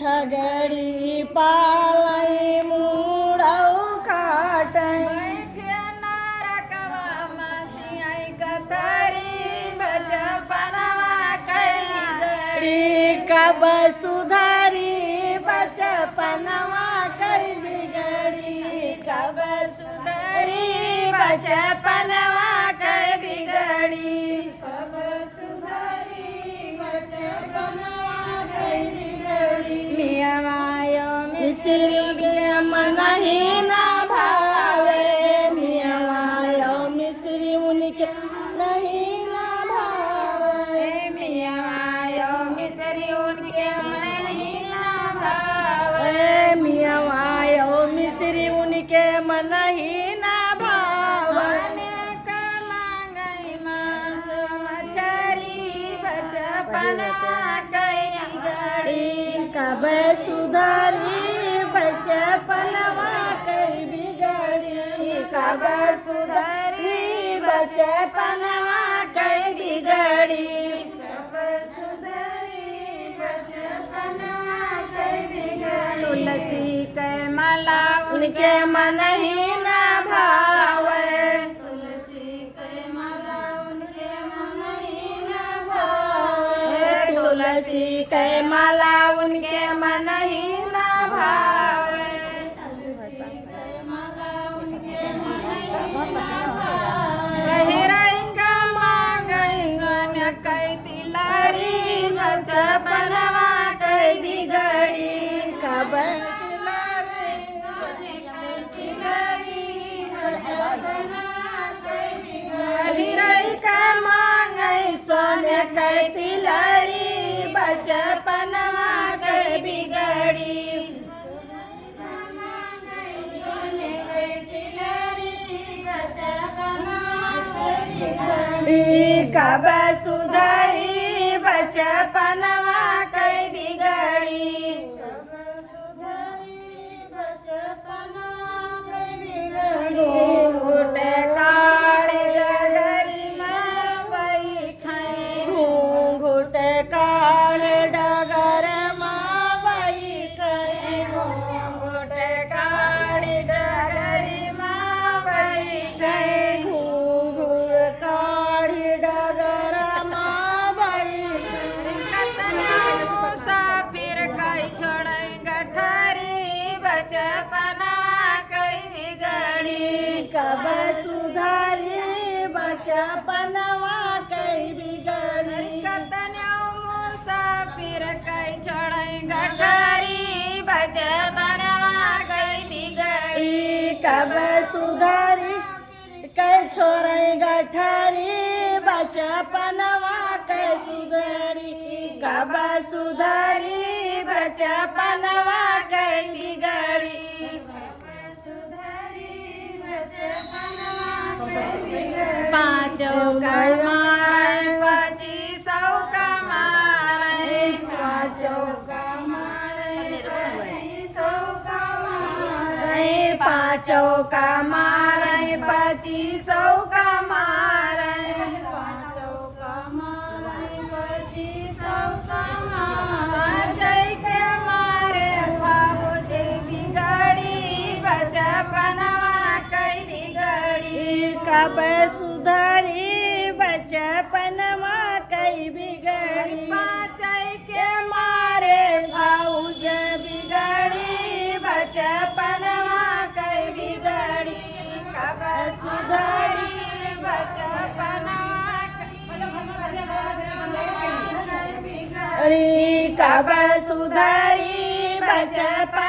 छगड़ी पालई मुड़ौ काटई बैठे नरकवा मसियाई कथरी बचपनवा कई गड़ी कब सुधारी बचपनवा कई बिगड़ी कब सुधरी बचपनवा कई बिगड़ी कब सुधारी बचपनवा कई बिगड़ी मियावायो मिश्री के मन ही ना भावे मियावायो मिश्री उनके नहीं ना भावे मियावायो मिसरी उनके मन ही ना भावे मियावायो मिश्री उनके मन ही ना भावे अनेक मांगई मांस मछरी बचपनवा कई गड़ी कब सुधारी बचपनवा कई बिगड़ी कब सुधरी बचपनवा कई बिगड़ी कब सुधारी बचपनवा कई बिगड़ी तुलसी के माला उनके मन ही ना भावे तुलसी के माला उनके मन ही ना भावे तुलसी के माला उनके मन ही ना भावे गहिरंगा मांगई सोन कई तिलरी बचपनवा कई बिगड़ी कब गहिरई का मांगई सोने कई तिलरी बचपनवा कई बिगड़ी कब सुधरी बचपनवा कई बिगड़ी घूंघट काढ़ डगरी में बैठई घूंघट काढ़ डगर माँ बैठई घूंघट काढ़ डगरी में बैठई घूंघट काढ़ डगर माँ बैठई मुसाफिर कई छोड़ई गठरी बचपनवा कई बिगड़ी कब सुधारी बचपनवा कई बिगड़ी कतन्यो मुसाफिर कई छोड़ई गठरी बचपनवा कई बिगड़ी कब सुधारी कई छोड़ई गठरी बचपनवा कई सुधरी कब सुधारी बचपनवा कई बिगड़ी पाँचों का मारे पचीसौ का मारे पाँचों का मारे पचीसों का मारे पाँचों का मारे पचीसों का मारे पाँचों का मारे पचीसों का मारे जय के मारे भाव जय बिगड़ी बचपनवा कई बिगड़ी कब सुधारी बचपनवा कई बिगड़ी पाँचई के मारे भाऊज बिगड़ी बचपनवा कई बिगड़ी कब सुधरी बचपनवा कई बिगड़ी कब सुधारी बचपन